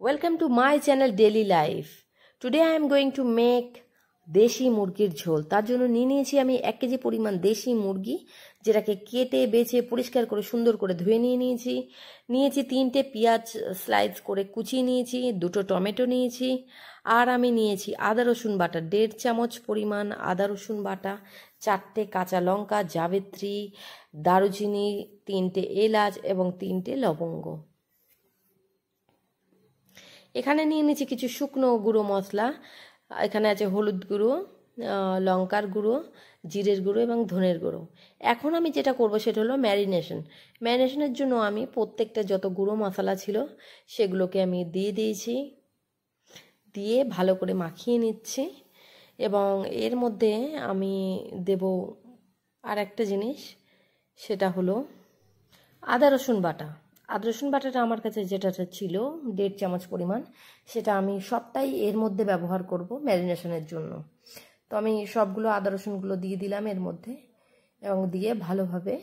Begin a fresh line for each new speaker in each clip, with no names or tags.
Welcome to my channel Daily Life. Today I am going to make দেশি মুরগির ঝোল। তার জন্য নিয়েছি আমি 1 কেজি পরিমাণ দেশি মুরগি, যেটাকে কেটে বেছে পরিষ্কার করে সুন্দর করে ধুয়ে নিয়েছি। 3টে পেঁয়াজ স্লাইস করে কুচিয়ে নিয়েছি, 2টো টমেটো নিয়েছি, আর আমি নিয়েছি আদা রসুন বাটা 1.5 চামচ পরিমাণ আদা রসুন বাটা, 4টে কাঁচা লঙ্কা, জাবিত্রী, দারুচিনি, 3টে এলাচ এবং 3টে লবঙ্গ। এখানে নিয়ে নিয়েছি কিছু শুকনো গুঁড়ো মশলা। এখানে আছে হলুদ গুঁড়ো, লঙ্কার গুঁড়ো, জিরের গুঁড়ো এবং ধনের গুঁড়ো। এখন আমি যেটা করব সেটা হলো ম্যারিনেশনের জন্য আমি প্রত্যেকটা যত গুঁড়ো মশলা ছিল সেগুলোকে আমি দিয়ে দিয়েছি, দিয়ে ভালো করে মাখিয়ে নিচ্ছি। এবং এর মধ্যে আমি দেব আর একটা জিনিস, সেটা হলো আদা রসুন বাটা। আদা রসুন বাটাটা আমার কাছে যেটা ছিল 1.5 চামচ পরিমাণ, সেটা আমি সবটাই এর মধ্যে ব্যবহার করব ম্যারিনেশনের জন্য। তো আমি সবগুলো আদা রসুনগুলো দিয়ে দিলাম এর মধ্যে এবং দিয়ে ভালোভাবে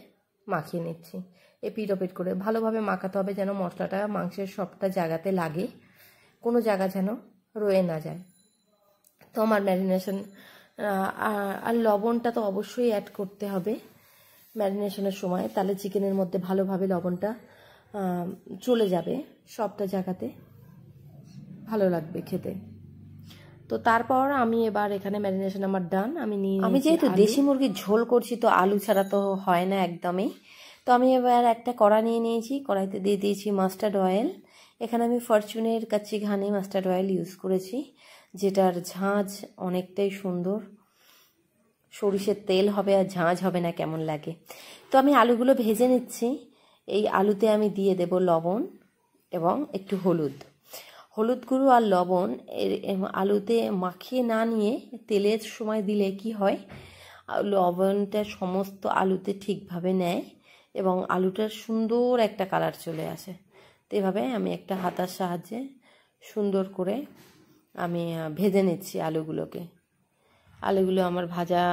মাখিয়ে নিচ্ছি। এপিট ওপিট করে ভালোভাবে মাখাতে হবে, যেন মশলাটা মাংসের সবটা জায়গাতে লাগে, কোনো জায়গা যেন রয়ে না যায়। তো আমার ম্যারিনেশন আর লবণটা তো অবশ্যই অ্যাড করতে হবে ম্যারিনেশনের সময়, তাহলে চিকেনের মধ্যে ভালোভাবে লবণটা চলে যাবে, সবটা জায়গাতে ভালো লাগবে খেতে। তো তারপর আমি এবার এখানে ম্যারিনেশন আমার ডান। আমি যেহেতু দেশি মুরগির ঝোল করছি, তো আলু ছাড়া তো হয় না একদমই। তো আমি এবার একটা কড়া নিয়ে নিয়েছি, কড়াইতে দিয়ে দিয়েছি মাস্টার্ড অয়েল। এখানে আমি ফরচুনের কাচ্চি ঘানি মাস্টার্ড অয়েল ইউজ করেছি, যেটার ঝাঁঝ অনেকটাই সুন্দর। সরিষের তেল হবে আর ঝাঁঝ হবে না, কেমন লাগে। তো আমি আলুগুলো ভেজে নিচ্ছি। এই আলুতে আমি দিয়ে দেব লবণ এবং একটু হলুদ গুঁড়ো আর লবণ আলুতে মাখিয়ে না নিয়ে তেলের সময় দিলে কি হয়, লবণটা সমস্ত আলুতে ঠিকভাবে নেয় এবং আলুটার সুন্দর একটা কালার চলে আসে। তো এভাবে আমি একটা হাতার সাহায্যে সুন্দর করে আমি ভেজে নিচ্ছি আলুগুলো আমার ভাজা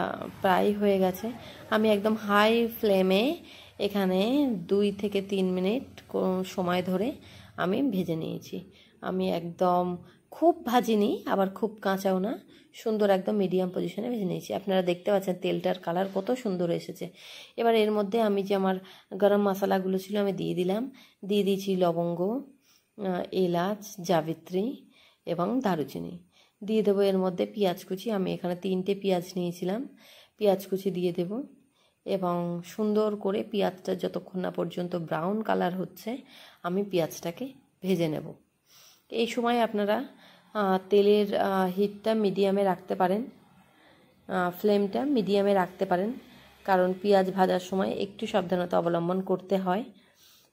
প্রায় হয়ে গেছে। আমি একদম হাই ফ্লেমে এখানে 2 থেকে 3 মিনিট সময় ধরে আমি ভেজে নিয়েছি। আমি একদম খুব ভাজিনি, আবার খুব কাঁচাও না, সুন্দর একদম মিডিয়াম পজিশনে ভেজে নিয়েছি। আপনারা দেখতে পাচ্ছেন তেলটার কালার কত সুন্দর এসেছে। এবার এর মধ্যে আমি যে আমার গরম মশলাগুলো ছিল আমি দিয়ে দিয়েছি লবঙ্গ, এলাচ, জাবিত্রী এবং দারুচিনি। দিয়ে দেবো এর মধ্যে পেঁয়াজ কুচি। আমি এখানে 3টে পেঁয়াজ নিয়েছিলাম, পেঁয়াজ কুচি দিয়ে দেব এবং সুন্দর করে পেঁয়াজটা যতক্ষণ না পর্যন্ত ব্রাউন কালার হচ্ছে আমি পেঁয়াজটাকে ভেজে নেব। এই সময় আপনারা তেলের হিটটা মিডিয়ামে রাখতে পারেন, ফ্লেমটা মিডিয়ামে রাখতে পারেন, কারণ পেঁয়াজ ভাজার সময় একটু সাবধানতা অবলম্বন করতে হয়।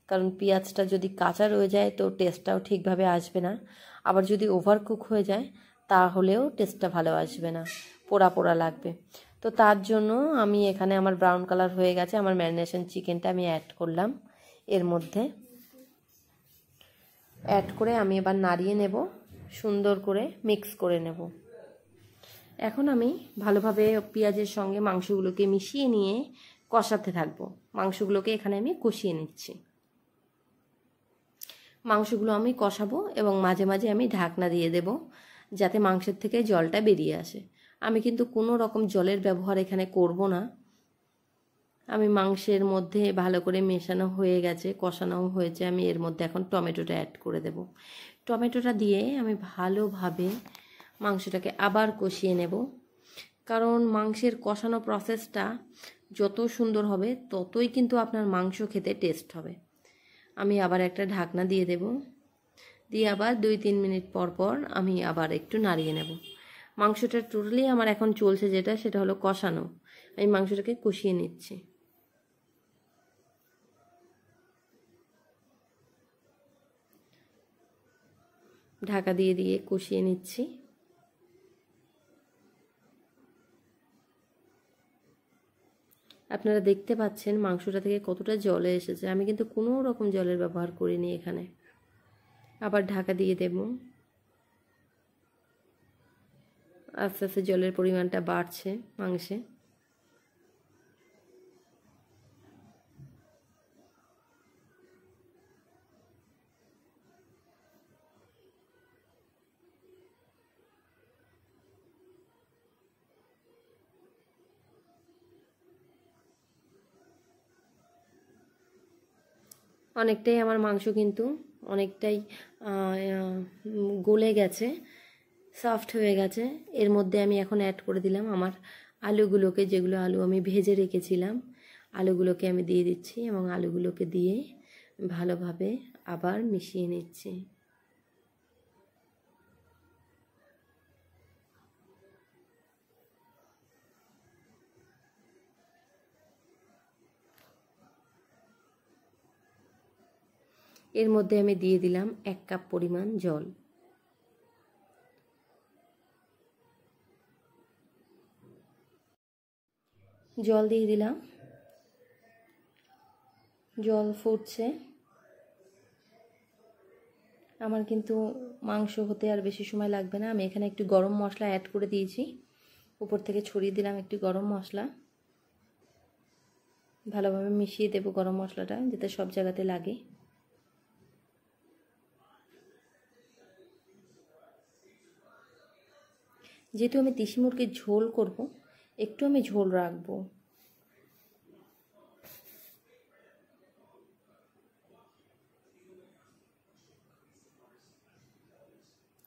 কারণ পেঁয়াজটা যদি কাঁচা রয়ে যায় তো টেস্টটাও ঠিকভাবে আসবে না, আবার যদি ওভারকুক হয়ে যায় তাহলেও টেস্টটা ভালো আসবে না, পোড়া পোড়া লাগবে। তো তার জন্য আমি এখানে আমার ব্রাউন কালার হয়ে গেছে, আমার ম্যারিনেশন চিকেনটা আমি অ্যাড করলাম এর মধ্যে। অ্যাড করে আমি এবার নাড়িয়ে নেব, সুন্দর করে মিক্স করে নেব। এখন আমি ভালোভাবে পেঁয়াজের সঙ্গে মাংসগুলোকে মিশিয়ে নিয়ে কষাতে থাকবো। মাংসগুলোকে এখানে আমি কষিয়ে নিচ্ছি। মাংসগুলো আমি কষাবো এবং মাঝে মাঝে আমি ঢাকনা দিয়ে দেব, যাতে মাংসের থেকে জলটা বেরিয়ে আসে। আমি কিন্তু কোনো রকম জলের ব্যবহার এখানে করব না। আমি মাংসের মধ্যে ভালো করে মেশানো হয়ে গেছে, কষানো হয়েছে, আমি এর মধ্যে এখন টমেটোটা অ্যাড করে দেব। টমেটোটা দিয়ে আমি ভালোভাবে মাংসটাকে আবার কষিয়ে নেব, কারণ মাংসের কষানো প্রসেসটা যত সুন্দর হবে ততই কিন্তু আপনার মাংস খেতে টেস্ট হবে। আমি আবার একটা ঢাকনা দিয়ে দেব, দিয়ে আবার 2-3 মিনিট পর পর আমি আবার একটু নাড়িয়ে নেব। মাংসটা টোটালি আমার এখন চলছে সেটা হলো কষানো। আমি মাংসটাকে কষিয়ে নিচ্ছি। ঢাকা দিয়ে দিয়ে কষিয়ে নিচ্ছি। আপনারা দেখতে পাচ্ছেন মাংসটা থেকে কতটা জলে এসেছে। আমি কিন্তু কোনো রকম জলের ব্যবহার করিনি এখানে। আবার ঢাকা দিয়ে দেব। আস্তে আস্তে জলের পরিমাণটা বাড়ছে মাংসে। অনেকটাই আমার মাংস কিন্তু অনেকটাই গলে গেছে, সফট হয়ে গেছে। এর মধ্যে আমি এখন অ্যাড করে দিলাম আমার আলুগুলোকে, যেগুলো আলু আমি ভেজে রেখেছিলাম। আলুগুলোকে আমি দিয়ে দিচ্ছি এবং আলুগুলোকে দিয়ে ভালোভাবে আবার মিশিয়ে নিচ্ছি। এর মধ্যে আমি দিয়ে দিলাম 1 কাপ পরিমাণ জল। জল দিয়ে দিলাম, জল ফুটছে। আমার কিন্তু মাংস হতে আর বেশি সময় লাগবে না। আমি এখানে একটু গরম মশলা অ্যাড করে দিয়েছি, উপর থেকে ছড়িয়ে দিলাম একটু গরম মশলা। ভালোভাবে মিশিয়ে দেব গরম মশলাটা যাতে সব জায়গাতে লাগে। যেহেতু আমি দেশি মুরগির ঝোল করব, একটু আমি ঝোল রাখবো।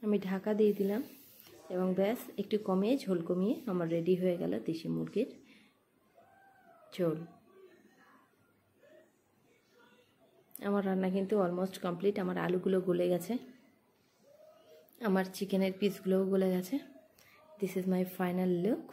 আমি ঢাকা দিয়ে দিলাম এবং ব্যাস একটু কমিয়ে, ঝোল কমিয়ে আমার রেডি হয়ে গেল দেশি মুরগির ঝোল। আমার রান্না কিন্তু অলমোস্ট কমপ্লিট। আমার আলুগুলো গলে গেছে, আমার চিকেনের পিসগুলোও গলে গেছে। This is my final look.